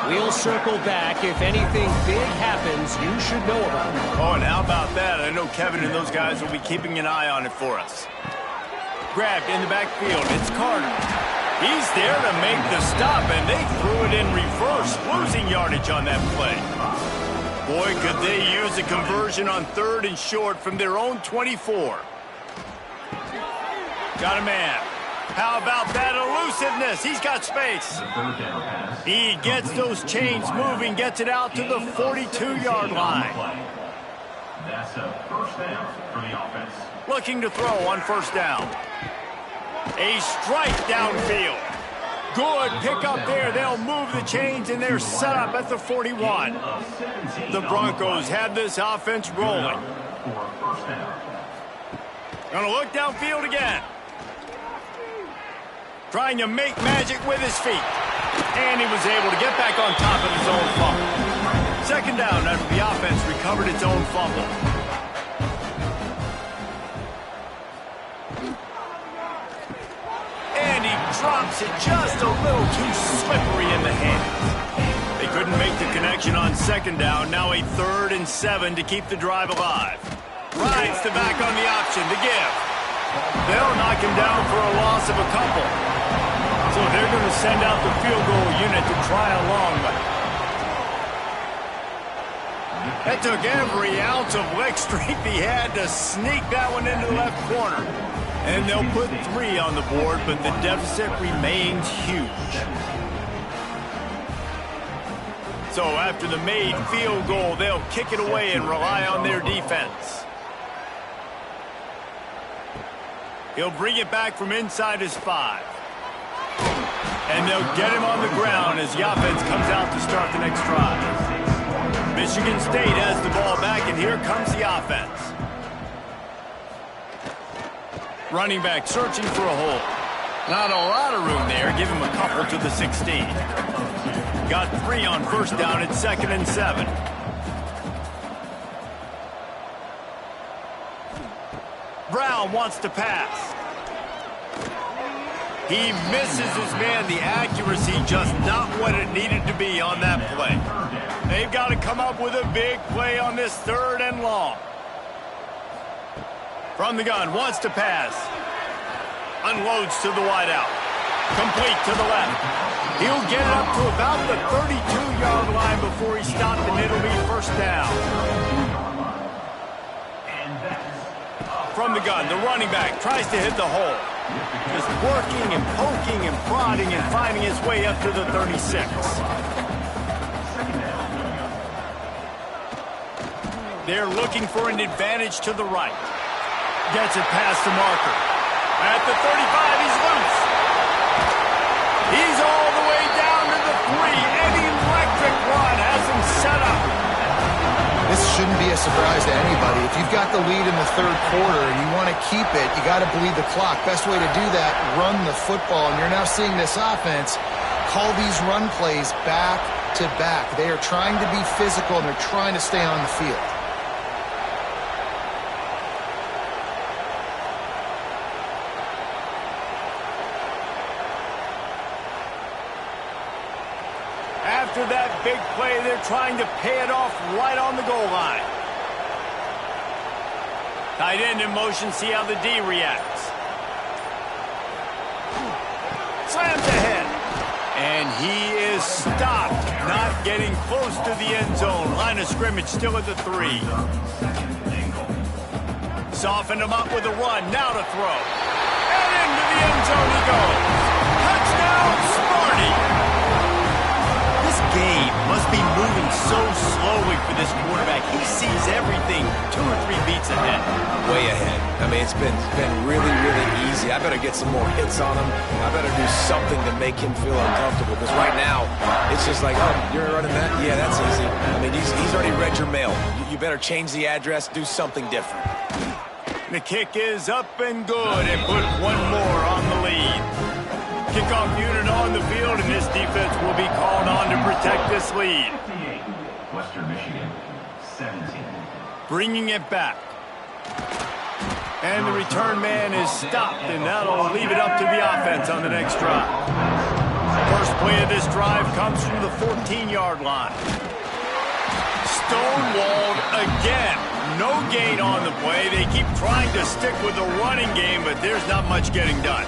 We'll circle back. If anything big happens, you should know about it. Oh, and how about that? I know Kevin and those guys will be keeping an eye on it for us. Grabbed in the backfield. It's Carter. He's there to make the stop, and they threw it in reverse, losing yardage on that play. Boy, could they use a conversion on 3rd and short from their own 24. Got a man. How about that elusiveness? He's got space. He gets those chains moving, gets it out to the 42-yard line. That's a first down for the offense. Looking to throw on first down. A strike downfield. Good pickup there. They'll move the chains, and they're set up at the 41. The Broncos have this offense rolling. Gonna look downfield again. Trying to make magic with his feet. And he was able to get back on top of his own fumble. Second down after the offense recovered its own fumble. And he drops it just a little too slippery in the hands. They couldn't make the connection on second down. Now a 3rd and 7 to keep the drive alive. Rides the back on the option to give. They'll knock him down for a loss of a couple. So they're going to send out the field goal unit to try a long one. That took every ounce of leg strength he had to sneak that one into the left corner. And they'll put 3 on the board, but the deficit remains huge. So after the made field goal, they'll kick it away and rely on their defense. He'll bring it back from inside his 5. And they'll get him on the ground as the offense comes out to start the next drive. Michigan State has the ball back, and here comes the offense. Running back searching for a hole. Not a lot of room there. Give him a couple to the 16. Got 3 on first down at 2nd and 7. Brown wants to pass. He misses his man. The accuracy just not what it needed to be on that play. They've got to come up with a big play on this 3rd and long. From the gun, wants to pass. Unloads to the wideout. Complete to the left. He'll get it up to about the 32-yard line before he stopped, and it'll be first down. From the gun, the running back tries to hit the hole. Just working and poking and prodding and finding his way up to the 36. They're looking for an advantage to the right. Gets it past the marker. At the 35, he's loose. He's all the way down to the 3. An electric run has him set up. This shouldn't be a surprise to anybody. If you've got the lead in the 3rd quarter and you want to keep it, you got to bleed the clock. Best way to do that, run the football. And you're now seeing this offense call these run plays back to back. They are trying to be physical, and they're trying to stay on the field. After that big play, they're trying to pay it off right on the goal line. Tight end in motion, see how the D reacts. Slams ahead. And he is stopped, not getting close to the end zone. Line of scrimmage still at the 3. Softened him up with a run, now to throw. And into the end zone he goes. Touchdown, Sparty! This game must be moving so slowly for this quarterback. He sees everything 2 or 3 beats ahead. Way ahead. I mean, it's been really, really easy. I better get some more hits on him. I better do something to make him feel uncomfortable. Because right now, it's just like, oh, you're running that? Yeah, that's easy. I mean, he's already read your mail. You better change the address, do something different. The kick is up and good, and put one more on the lead. Kickoff unit on the field, and this defense will be called on to protect this lead. 58, Western Michigan, 17. Bringing it back. And the return man is stopped, and that'll leave it up to the offense on the next drive. First play of this drive comes from the 14-yard line. Stonewalled again. No gain on the play. They keep trying to stick with the running game, but there's not much getting done.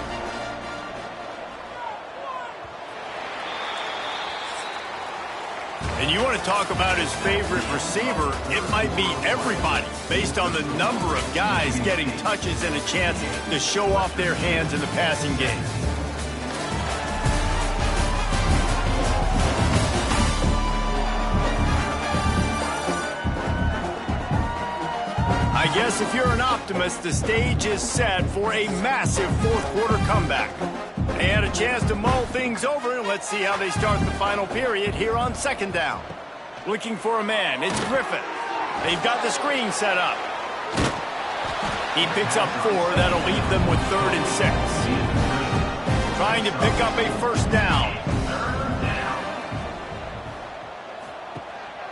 And you want to talk about his favorite receiver, it might be everybody, based on the number of guys getting touches and a chance to show off their hands in the passing game. I guess if you're an optimist, the stage is set for a massive fourth-quarter comeback. They had a chance to mull things over, and let's see how they start the final period here on second down. Looking for a man, it's Griffith. They've got the screen set up. He picks up 4, that'll leave them with 3rd and 6. Trying to pick up a first down.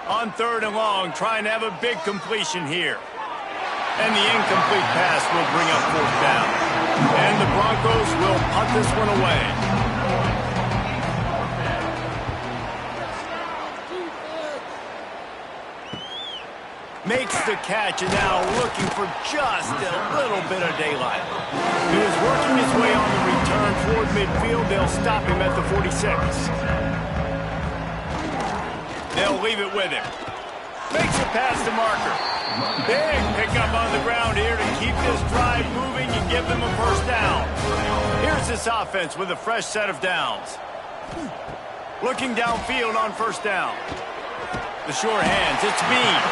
On 3rd and long, trying to have a big completion here. And the incomplete pass will bring up 4th down. And the Broncos will punt this one away. Makes the catch, and now looking for just a little bit of daylight. He is working his way on the return toward midfield. They'll stop him at the 46. They'll leave it with him. Makes it past the marker. Big pickup on the ground here to keep this drive moving and give them a first down. Here's this offense with a fresh set of downs. Looking downfield on first down. The short hands, it's Bean.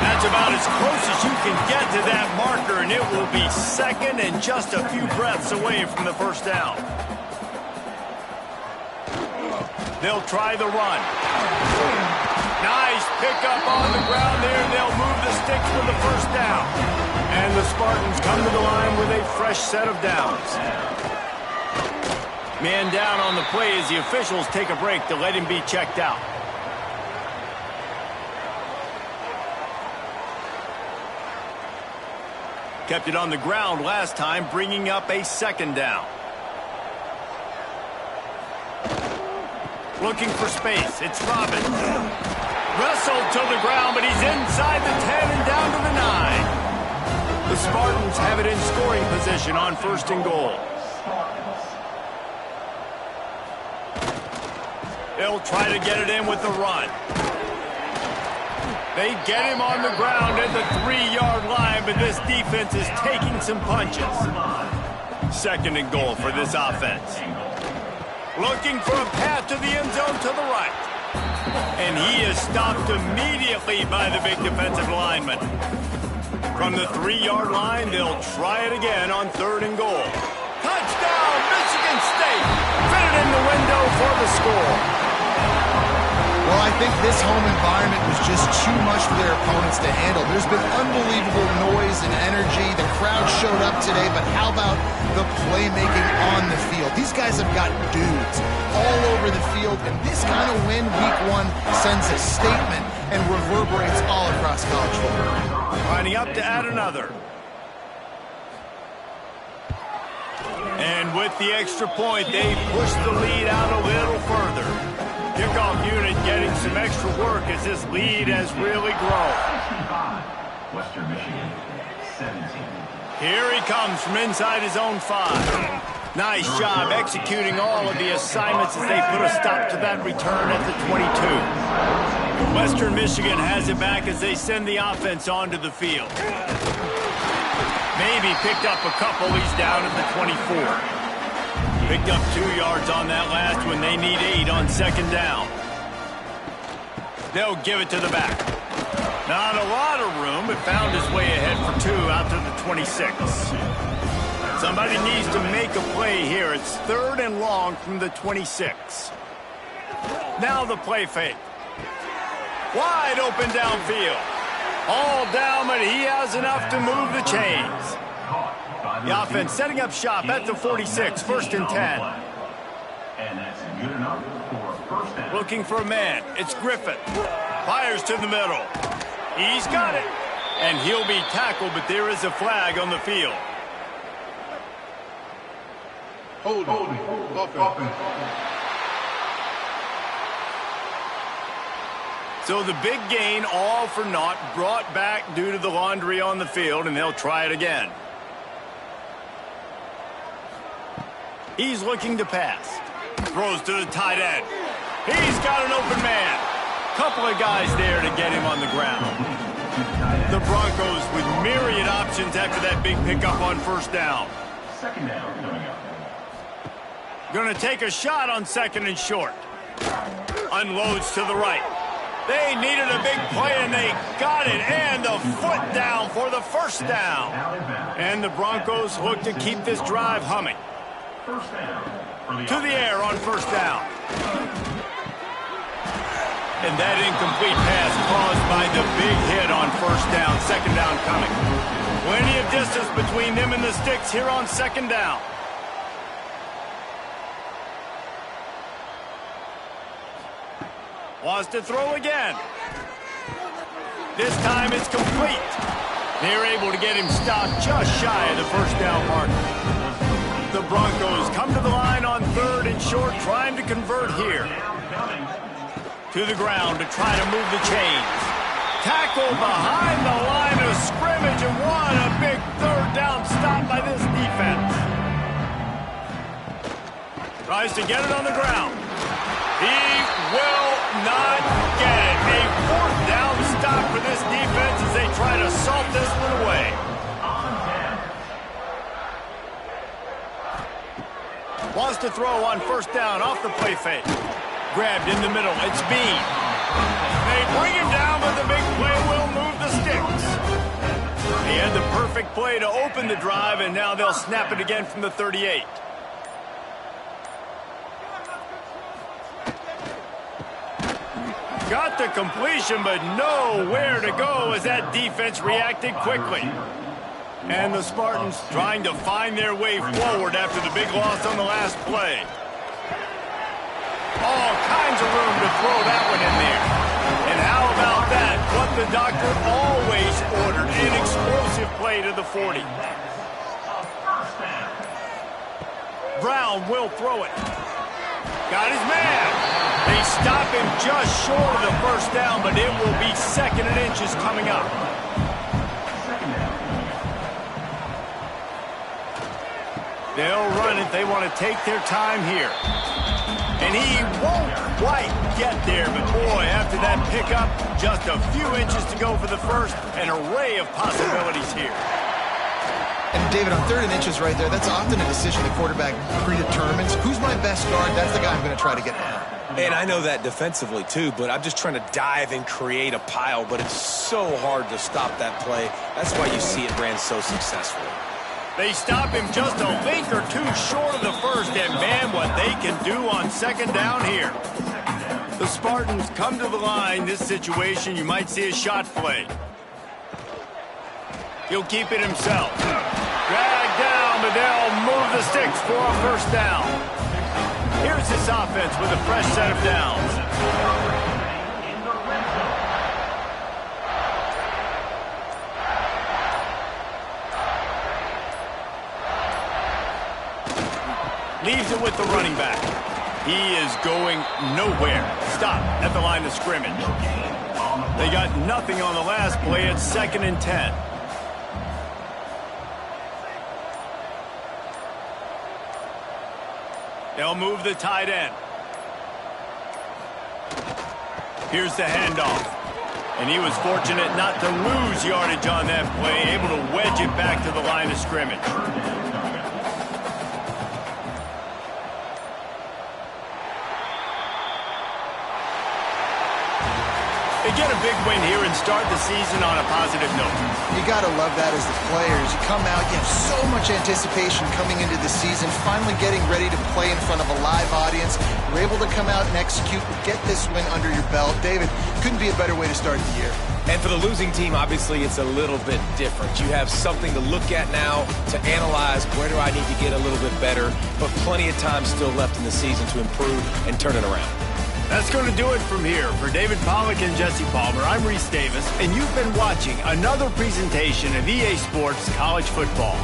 That's about as close as you can get to that marker, and it will be second and just a few breaths away from the first down. They'll try the run. Nice pickup on the ground there. They'll move the sticks for the first down. And the Spartans come to the line with a fresh set of downs. Man down on the play as the officials take a break to let him be checked out. Kept it on the ground last time, bringing up a second down. Looking for space. It's Robbins. Wrestled to the ground, but he's inside the 10 and down to the 9. The Spartans have it in scoring position on 1st and goal. They'll try to get it in with the run. They get him on the ground at the 3-yard line, but this defense is taking some punches. 2nd and goal for this offense. Looking for a path to the end zone to the right. And he is stopped immediately by the big defensive lineman. From the 3-yard line, they'll try it again on 3rd and goal. Touchdown, Michigan State! Fitted in the window for the score. Well, I think this home environment was just too much for their opponents to handle. There's been unbelievable noise and energy. The crowd showed up today, but how about the playmaking on the field? These guys have got dudes all over the field, and this kind of win week 1 sends a statement and reverberates all across college football. Lining up to add another. And with the extra point, they push the lead out a little further. Kickoff unit getting some extra work as this lead has really grown. Western Michigan, 17. Here he comes from inside his own 5. Nice job executing all of the assignments as they put a stop to that return at the 22. Western Michigan has it back as they send the offense onto the field. Maybe picked up a couple. He's down at the 24. Picked up 2 yards on that last one. They need 8 on 2nd down. They'll give it to the back. Not a lot of room, but found his way ahead for 2 out to the 26. Somebody needs to make a play here. It's 3rd and long from the 26. Now the play fake. Wide open downfield. All down, but he has enough to move the chains. The offense setting up shop at the 46, 1st and 10. And that's good enough for 1st down. Looking for a man. It's Griffith. Fires to the middle. He's got it. And he'll be tackled, but there is a flag on the field. Holding. Offense. So the big gain, all for naught, brought back due to the laundry on the field, and they'll try it again. He's looking to pass. Throws to the tight end. He's got an open man. Couple of guys there to get him on the ground. The Broncos with myriad options after that big pickup on 1st down. 2nd down coming up. Going to take a shot on 2nd and short. Unloads to the right. They needed a big play, and they got it. And the foot down for the 1st down. And the Broncos look to keep this drive humming. 1st down. To the air on 1st down. And that incomplete pass caused by the big hit on 1st down. 2nd down coming. Plenty of distance between them and the sticks here on 2nd down. Wants to throw again. This time it's complete. They're able to get him stopped just shy of the 1st down mark. The Broncos come to the line on 3rd and short, trying to convert here. To the ground to try to move the chains. Tackle behind the line of scrimmage, and what a big 3rd down stop by this defense. Tries to get it on the ground. He will not get it. A 4th down stop for this defense as they try to salt this one away. Wants to throw on 1st down off the play fake. Grabbed in the middle. It's Bean. They bring him down, but the big play will move the sticks. He had the perfect play to open the drive, and now they'll snap it again from the 38. Got the completion, but nowhere to go as that defense reacted quickly. And the Spartans trying to find their way forward after the big loss on the last play. All kinds of room to throw that one in there. And how about that? What the doctor always ordered, an explosive play to the 40. Brown will throw it. Got his man. They stop him just short of the 1st down, but it will be 2nd and inches coming up. They'll run it. They want to take their time here. And he won't quite get there, but boy, after that pickup, just a few inches to go for the 1st, an array of possibilities here. And David, on 3rd and inches right there, that's often a decision the quarterback predetermines. Who's my best guard? That's the guy I'm going to try to get down. And I know that defensively, too, but I'm just trying to dive and create a pile, but it's so hard to stop that play. That's why you see it ran so successfully. They stop him just a link or two short of the 1st, and man, what they can do on 2nd down here. The Spartans come to the line. This situation, you might see a shot play. He'll keep it himself. Dragged down, but they'll move the sticks for a 1st down. Here's this offense with a fresh set of downs. Leaves it with the running back. He is going nowhere. Stop at the line of scrimmage. They got nothing on the last play. It's 2nd and 10. They'll move the tight end. Here's the handoff. And he was fortunate not to lose yardage on that play, able to wedge it back to the line of scrimmage. They get a big win here and start the season on a positive note. You got to love that as the players. You come out, you have so much anticipation coming into the season, finally getting ready to play in front of a live audience. You're able to come out and execute and get this win under your belt. David, couldn't be a better way to start the year. And for the losing team, obviously, it's a little bit different. You have something to look at now, to analyze where do I need to get a little bit better, but plenty of time still left in the season to improve and turn it around. That's going to do it from here. For David Pollack and Jesse Palmer, I'm Reese Davis, and you've been watching another presentation of EA Sports College Football.